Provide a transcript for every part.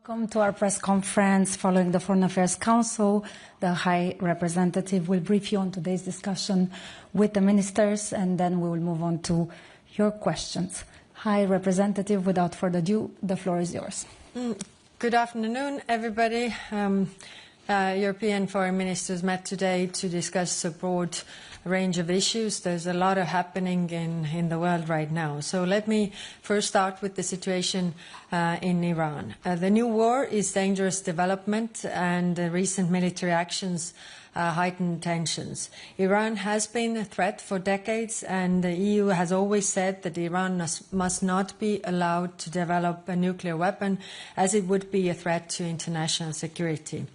Welcome to our press conference following the Foreign Affairs Council. The High Representative will brief you on today's discussion with the ministers, and then we will move on to your questions. High Representative, without further ado, the floor is yours. Good afternoon, everybody. European foreign ministers met today to discuss a broad range of issues. There's a lot happening in the world right now. So let me first start with the situation in Iran. The new war is dangerous development, and recent military actions heighten tensions. Iran has been a threat for decades, and the EU has always said that Iran must not be allowed to develop a nuclear weapon, as it would be a threat to international security.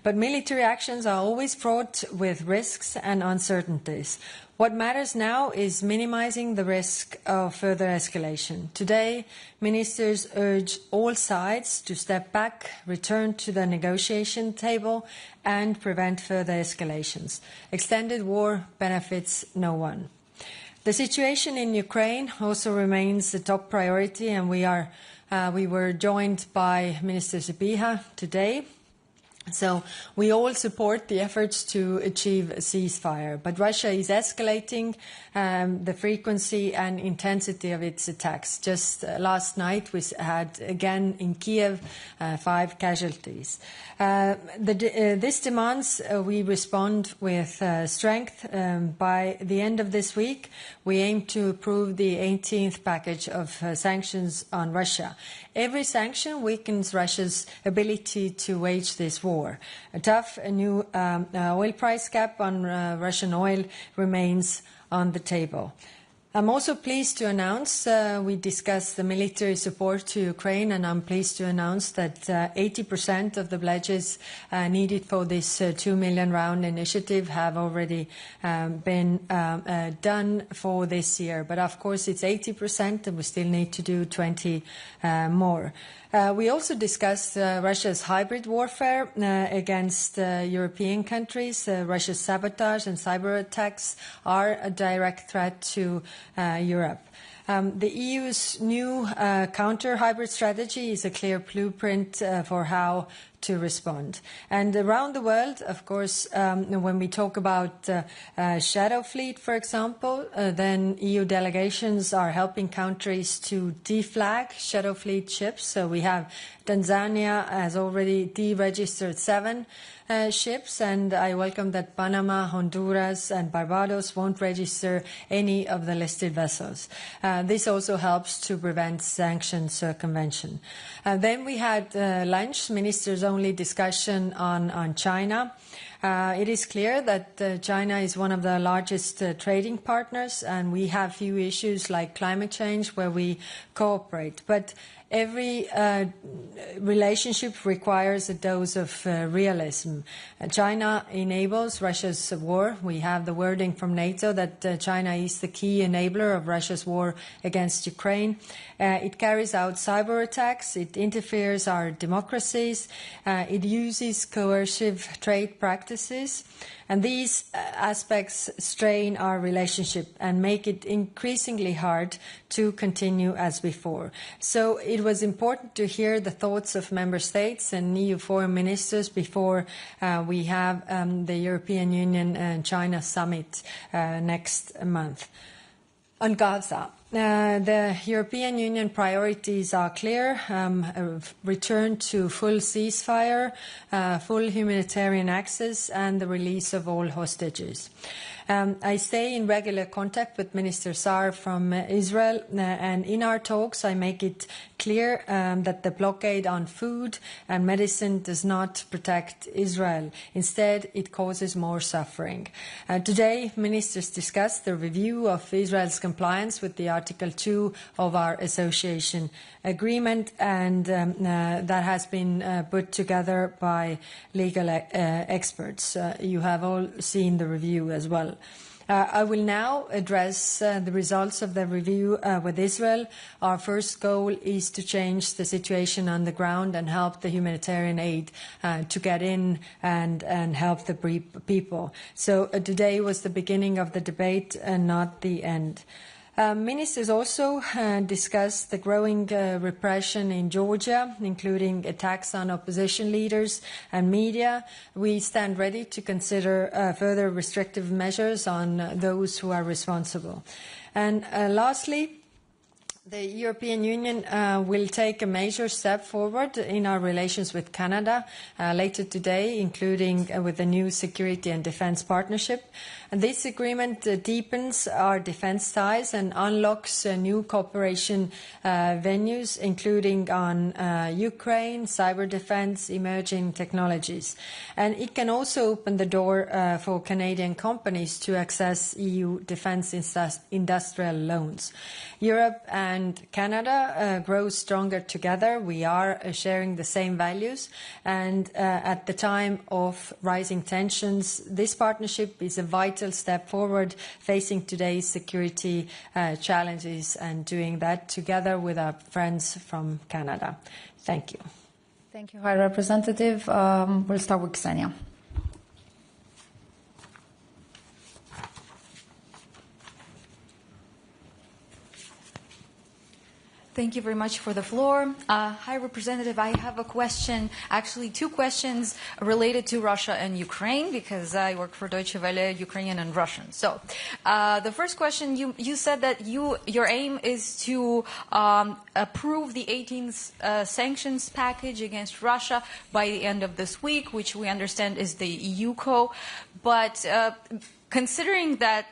But military actions are always fraught with risks and uncertainties. What matters now is minimizing the risk of further escalation. Today, ministers urge all sides to step back, return to the negotiation table, and prevent further escalations. Extended war benefits no one. The situation in Ukraine also remains a top priority, and we were joined by Minister Sybiha today. So we all support the efforts to achieve a ceasefire, but Russia is escalating the frequency and intensity of its attacks. Just last night we had again in Kiev 5 casualties. This demands we respond with strength. By the end of this week, we aim to approve the 18th package of sanctions on Russia. Every sanction weakens Russia's ability to wage this war. A tough new oil price cap on Russian oil remains on the table. I'm also pleased to announce we discussed the military support to Ukraine, and I'm pleased to announce that 80% of the pledges needed for this 2 million round initiative have already been done for this year. But of course it's 80%, and we still need to do 20 more. We also discussed Russia's hybrid warfare against European countries. Russia's sabotage and cyber attacks are a direct threat to Europe. The EU's new counter-hybrid strategy is a clear blueprint for how to respond. And around the world, of course, when we talk about Shadow Fleet, for example, then EU delegations are helping countries to deflag Shadow Fleet ships. So we have Tanzania has already deregistered 7 ships, and I welcome that Panama, Honduras and Barbados won't register any of the listed vessels. This also helps to prevent sanctions circumvention. Then we had lunch, ministers-only discussion on China. It is clear that China is one of the largest trading partners, and we have few issues like climate change where we cooperate. But every relationship requires a dose of realism. China enables Russia's war. We have the wording from NATO that China is the key enabler of Russia's war against Ukraine. It carries out cyber attacks. It interferes our democracies. It uses coercive trade practices. And these aspects strain our relationship and make it increasingly hard to continue as before. So it was important to hear the thoughts of member states and EU foreign ministers before we have the European Union and China summit next month. On Gaza, the European Union priorities are clear: a return to full ceasefire, full humanitarian access, and the release of all hostages. I stay in regular contact with Minister Saar from Israel, and in our talks I make it clear that the blockade on food and medicine does not protect Israel. Instead, it causes more suffering. Today, ministers discussed the review of Israel's compliance with the Article 2 of our association agreement, and that has been put together by legal experts. You have all seen the review as well. I will now address the results of the review with Israel. Our first goal is to change the situation on the ground and help the humanitarian aid to get in and help the people. So today was the beginning of the debate and not the end. Ministers also discussed the growing repression in Georgia, including attacks on opposition leaders and media. We stand ready to consider further restrictive measures on those who are responsible. And lastly, the European Union will take a major step forward in our relations with Canada later today, including with the new security and defence partnership. And this agreement deepens our defence ties and unlocks new cooperation venues, including on Ukraine, cyber defence, emerging technologies. And it can also open the door for Canadian companies to access EU defence industrial loans. Europe and Canada grow stronger together. We are sharing the same values. And at the time of rising tensions, this partnership is a vital step forward facing today's security challenges, and doing that together with our friends from Canada. Thank you. Thank you, High Representative. We'll start with Ksenia. Thank you very much for the floor. High Representative, I have a question, actually two questions related to Russia and Ukraine, because I work for Deutsche Welle, Ukrainian and Russian. So the first question, you said that your aim is to approve the 18th sanctions package against Russia by the end of this week, which we understand is the EUCO. But considering that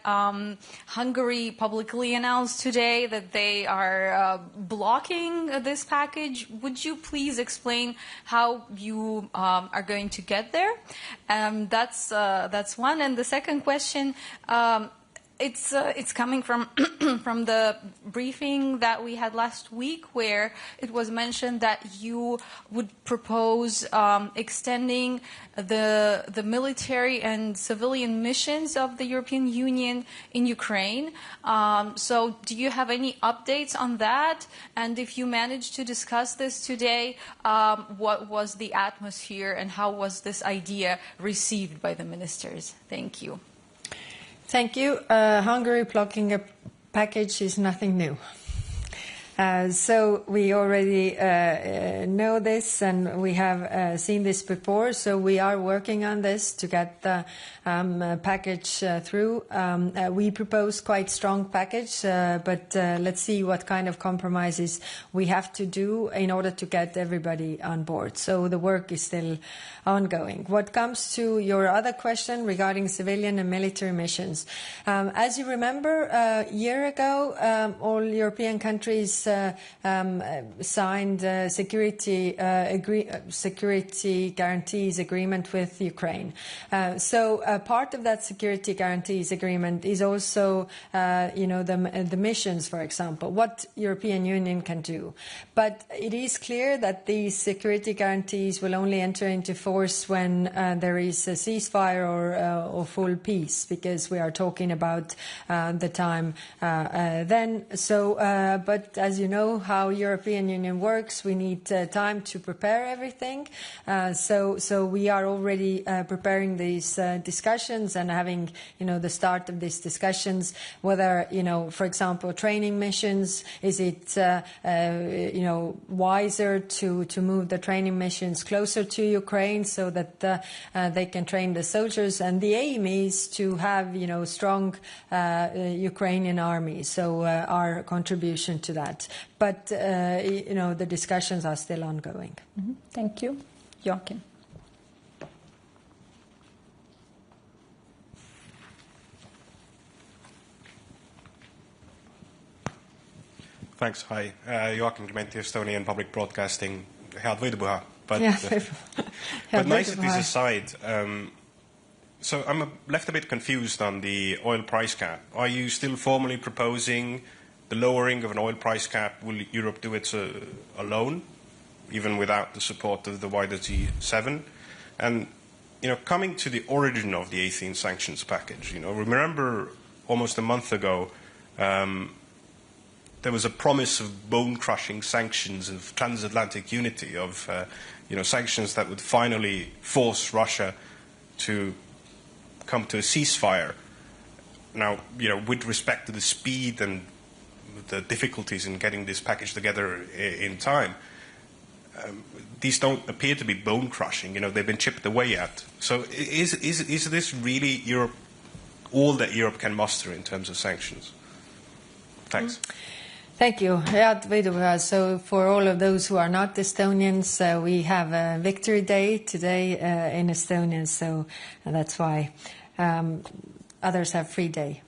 Hungary publicly announced today that they are blocking this package, would you please explain how you are going to get there? That's one. And the second question, it's coming from from the briefing that we had last week, where it was mentioned that you would propose extending the military and civilian missions of the European Union in Ukraine. So do you have any updates on that? And if you managed to discuss this today, what was the atmosphere and how was this idea received by the ministers? Thank you. Thank you. Hungary blocking a package is nothing new. So we already know this, and we have seen this before. So we are working on this to get the package through. We propose quite strong package, but let's see what kind of compromises we have to do in order to get everybody on board. So the work is still ongoing. What comes to your other question regarding civilian and military missions, as you remember, a year ago, all European countries signed security guarantees agreement with Ukraine. So part of that security guarantees agreement is also, the missions, for example, what European Union can do. But it is clear that these security guarantees will only enter into force when there is a ceasefire or full peace, because we are talking about the time then. So, but as you know how European Union works, we need time to prepare everything. So we are already preparing these discussions and having, the start of these discussions, whether, for example, training missions, is it, wiser to move the training missions closer to Ukraine so that they can train the soldiers. And the aim is to have, strong Ukrainian army. So our contribution to that. But, the discussions are still ongoing. Mm-hmm. Thank you. Joachim. Thanks. Hi. Joachim Clementi, Estonian Public Broadcasting. Head võidupuha. But niceties aside, so I'm left a bit confused on the oil price cap. Are you still formally proposing the lowering of an oil price cap? Will Europe do it alone, even without the support of the wider G7? And, coming to the origin of the 18th sanctions package, remember almost a month ago, there was a promise of bone-crushing sanctions, of transatlantic unity, of sanctions that would finally force Russia to come to a ceasefire. Now, with respect to the speed and the difficulties in getting this package together in time, these don't appear to be bone crushing. They've been chipped away at. So is this really all that Europe can muster in terms of sanctions? Thanks. Thank you. So for all of those who are not Estonians, we have a Victory Day today in Estonia, so that's why others have free day.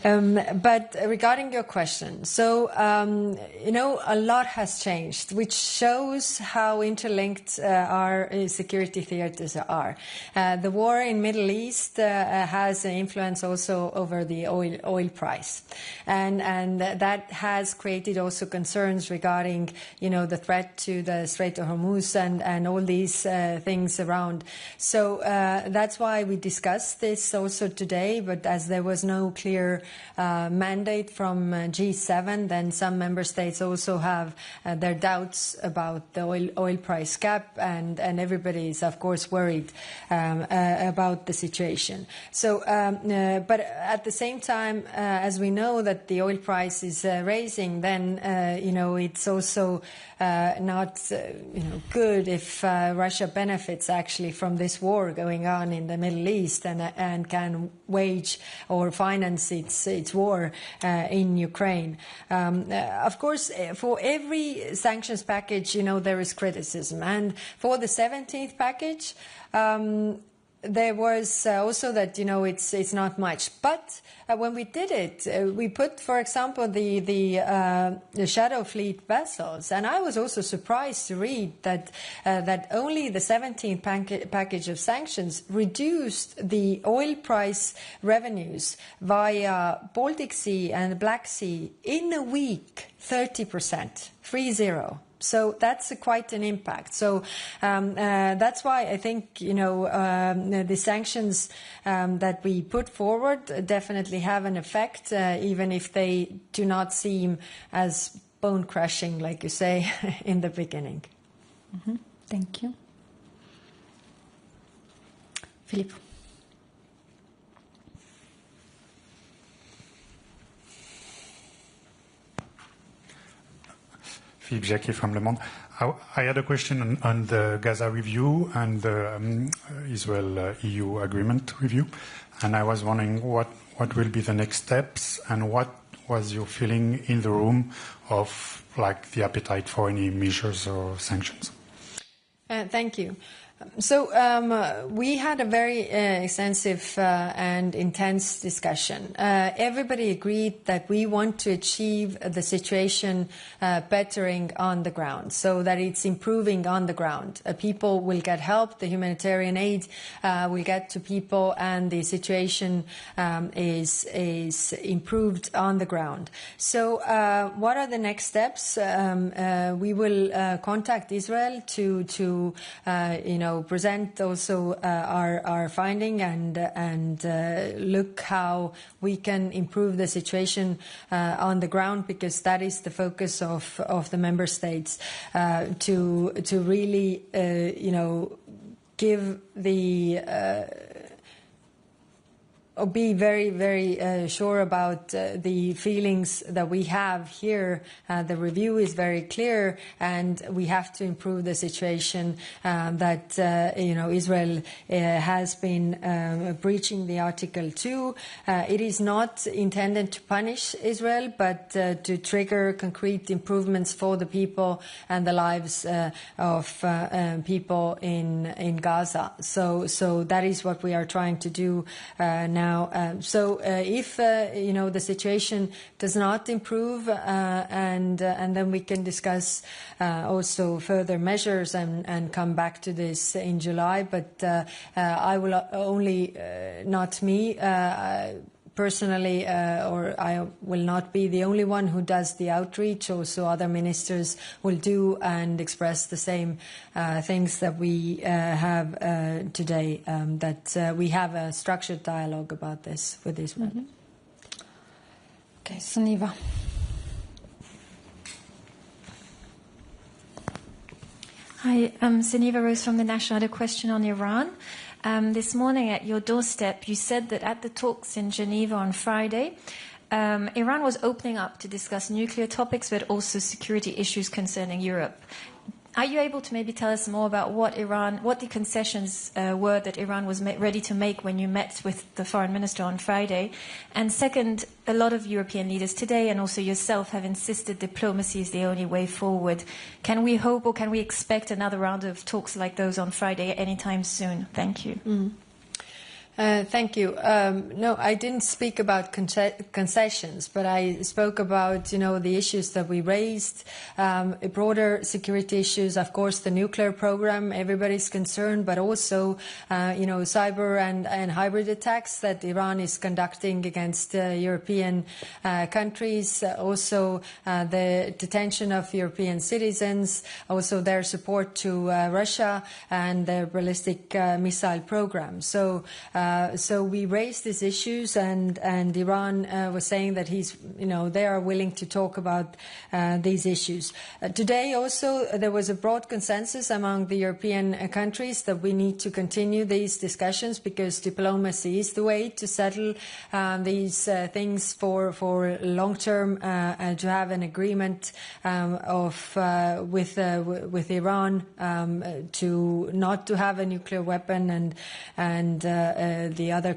But regarding your question, so, a lot has changed, which shows how interlinked our security theaters are. The war in Middle East has an influence also over the oil price. And that has created also concerns regarding, the threat to the Strait of Hormuz and all these things around. So that's why we discussed this also today, but as there was no clear mandate from G7, then some member states also have their doubts about the oil price cap, and everybody is of course worried about the situation. So, but at the same time, as we know that the oil price is raising, then it's also not good if Russia benefits actually from this war going on in the Middle East and can wage or finance its war in Ukraine. Of course, for every sanctions package, there is criticism, and for the 17th package, there was also that it's not much, but when we did it, we put, for example, the shadow fleet vessels, and I was also surprised to read that only the 17th package of sanctions reduced the oil price revenues via Baltic Sea and Black Sea in a week 30%, 30. So that's quite an impact. So that's why I think the sanctions that we put forward definitely have an effect, even if they do not seem as bone crushing, like you say, in the beginning. Mm-hmm. Thank you, Philippe. Philippe Jacquet from Le Monde. I had a question on the Gaza review and the Israel-EU agreement review, and I was wondering what will be the next steps and what was your feeling in the room of the appetite for any measures or sanctions? Thank you. So we had a very extensive and intense discussion. Everybody agreed that we want to achieve the situation bettering on the ground, so that it's improving on the ground. People will get help, the humanitarian aid will get to people, and the situation is improved on the ground. So what are the next steps? We will contact Israel to present also our finding and look how we can improve the situation on the ground, because that is the focus of the member states, to really give the be very, very sure about the feelings that we have here. The review is very clear, and we have to improve the situation that Israel has been breaching the Article 2. It is not intended to punish Israel, but to trigger concrete improvements for the people and the lives of people in Gaza. So that is what we are trying to do now. So if the situation does not improve, and then we can discuss also further measures and come back to this in July. But I will only, not me personally, or I will not be the only one who does the outreach. Also other ministers will do and express the same things that we have today, that we have a structured dialogue about this with Israel. Mm-hmm. Okay, Sunniva. Hi, I'm Sunniva Rose from The National. I had a question on Iran. This morning at your doorstep, you said that at the talks in Geneva on Friday, Iran was opening up to discuss nuclear topics, but also security issues concerning Europe. Are you able to maybe tell us more about what the concessions were that Iran was ready to make when you met with the foreign minister on Friday? And second, a lot of European leaders today, and also yourself, have insisted diplomacy is the only way forward. Can we hope or can we expect another round of talks like those on Friday anytime soon? Thank you. Thank you. No, I didn't speak about concessions, but I spoke about, the issues that we raised, broader security issues, of course, the nuclear program, everybody's concerned, but also, cyber and hybrid attacks that Iran is conducting against European countries, also the detention of European citizens, also their support to Russia and their ballistic missile program. So we raised these issues, and Iran was saying that they are willing to talk about these issues. Today also there was a broad consensus among the European countries that we need to continue these discussions because diplomacy is the way to settle these things for long term, and to have an agreement with Iran to not to have a nuclear weapon and the other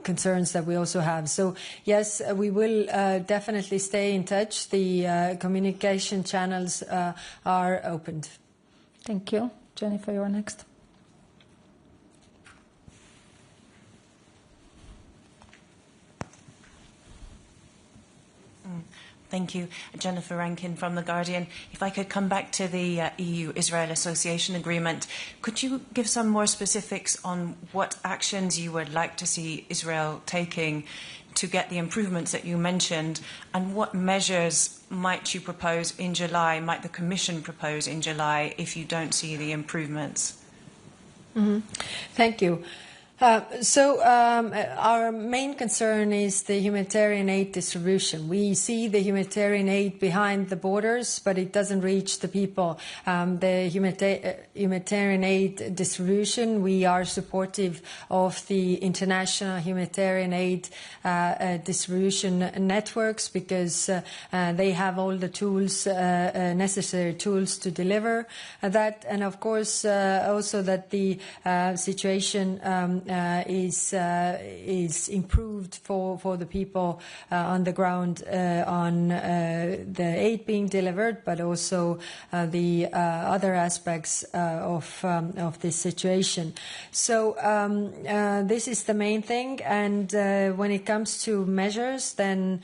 concerns that we also have. So yes, we will definitely stay in touch. The communication channels are opened. Thank you. Jennifer, you're next. Thank you. Jennifer Rankin from The Guardian. If I could come back to the EU-Israel Association Agreement, could you give some more specifics on what actions you would like to see Israel taking to get the improvements that you mentioned, and what measures might you propose in July, might the Commission propose in July if you don't see the improvements? Thank you. Our main concern is the humanitarian aid distribution. We see the humanitarian aid behind the borders, but it doesn't reach the people. The humanitarian aid distribution, we are supportive of the international humanitarian aid distribution networks because they have all the tools, necessary tools to deliver that. And of course, also that the situation is improved for the people on the ground on the aid being delivered, but also the other aspects of this situation. So this is the main thing. And when it comes to measures, then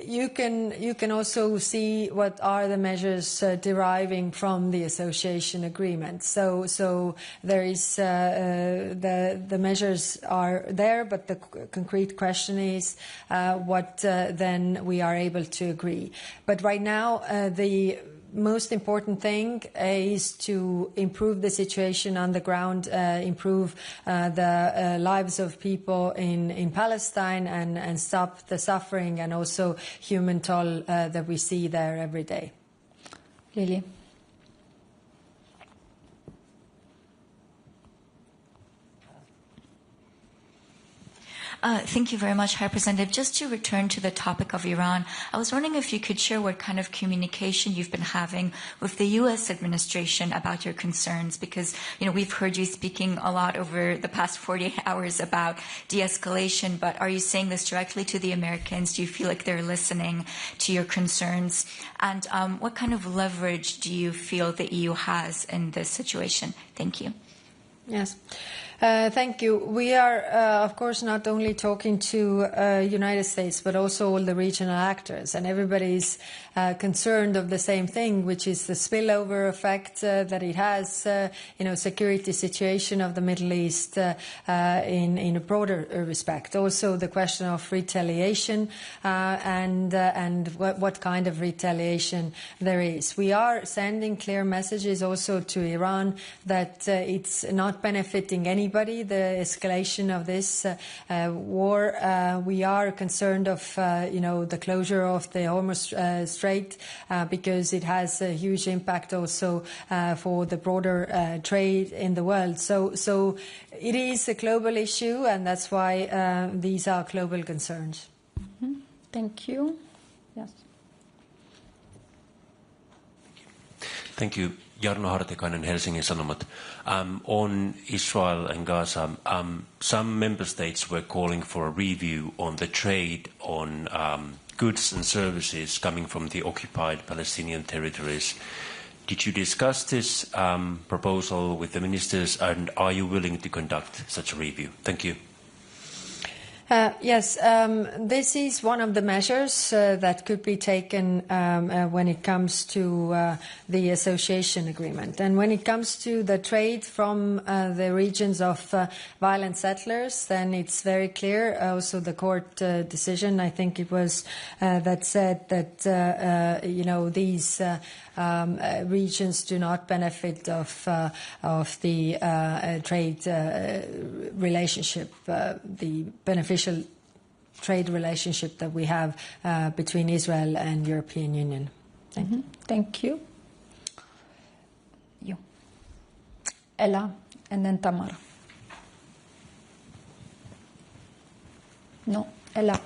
you can also see what are the measures deriving from the association agreement. So there is the measures are there, but the concrete question is what then we are able to agree. But right now the most important thing is to improve the situation on the ground, improve the lives of people in Palestine and stop the suffering and also human toll that we see there every day. Lily. Thank you very much, High Representative. Just to return to the topic of Iran, I was wondering if you could share what kind of communication you've been having with the U.S. administration about your concerns, because, we've heard you speaking a lot over the past 48 hours about de-escalation, but are you saying this directly to the Americans? Do you feel like they're listening to your concerns? And what kind of leverage do you feel the EU has in this situation? Thank you. Yes. Thank you. We are, of course, not only talking to United States, but also all the regional actors, and everybody is concerned of the same thing, which is the spillover effect that it has, security situation of the Middle East in a broader respect. Also, the question of retaliation and what kind of retaliation there is. We are sending clear messages also to Iran that it's not not benefiting anybody, the escalation of this war. We are concerned of, the closure of the Hormuz Strait because it has a huge impact also for the broader trade in the world. So it is a global issue, and that's why these are global concerns. Mm-hmm. Thank you. Yes. Thank you. Jarno Hartikainen, Helsingin Sanomat. On Israel and Gaza, some member states were calling for a review on the trade on goods and services coming from the occupied Palestinian territories. Did you discuss this proposal with the ministers, and are you willing to conduct such a review? Thank you. Yes, this is one of the measures that could be taken when it comes to the association agreement. And when it comes to the trade from the regions of violent settlers, then it's very clear. Also, the court decision, I think it was, that said that these regions do not benefit of the trade relationship, the beneficial trade relationship that we have between Israel and European Union. Thank you. Thank you. You. Ella, and then Tamara. No, Ella.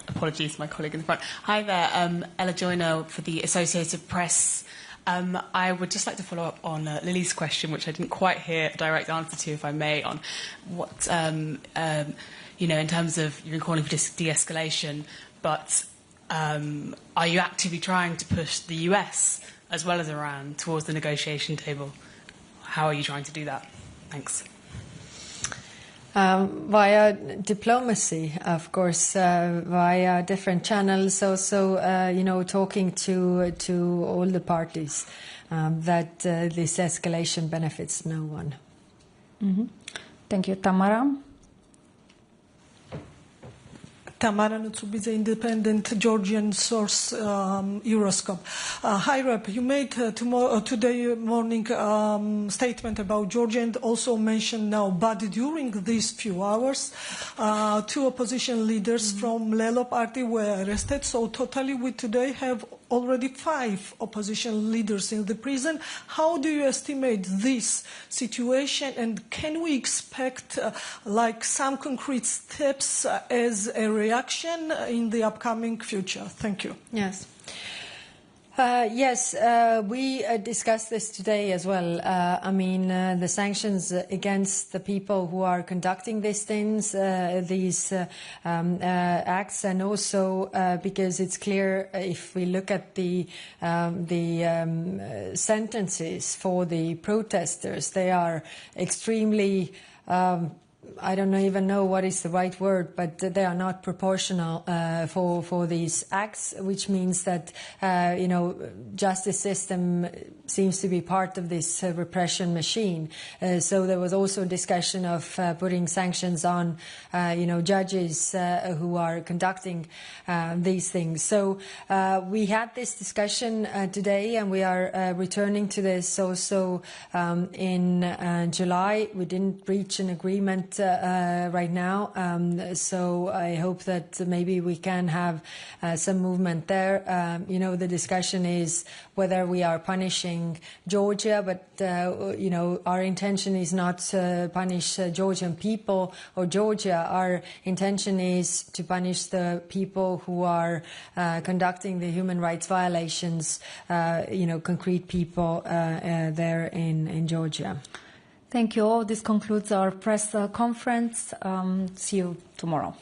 Apologies, my colleague in the front. Hi there, Ella Joyner for the Associated Press. I would just like to follow up on Lily's question, which I didn't quite hear a direct answer to, if I may, on what, in terms of you've been calling for de-escalation, but are you actively trying to push the US as well as Iran towards the negotiation table? How are you trying to do that? Thanks. Via diplomacy, of course, via different channels, also, talking to all the parties, that this escalation benefits no one. Mm-hmm. Thank you. Tamara? Tamara Nutsubidze, independent Georgian source, Euroscope. Hi, Rep. You made today morning statement about Georgia and also mentioned now, but during these few hours, 2 opposition leaders from Lelo party were arrested. So totally we today have already 5 opposition leaders in the prison. How do you estimate this situation, and can we expect some concrete steps as a reaction in the upcoming future? Thank you. Yes. Yes, we discussed this today as well. The sanctions against the people who are conducting these things, these acts, and also because it's clear if we look at the sentences for the protesters, they are extremely I don't even know what is the right word, but they are not proportional for these acts, which means that justice system seems to be part of this repression machine. So there was also discussion of putting sanctions on judges who are conducting these things. So we had this discussion today, and we are returning to this also in July. We didn't reach an agreement right now, so I hope that maybe we can have some movement there. The discussion is whether we are punishing Georgia, but our intention is not to punish Georgian people or Georgia. Our intention is to punish the people who are conducting the human rights violations, concrete people there in Georgia. Thank you all. This concludes our press conference. See you tomorrow.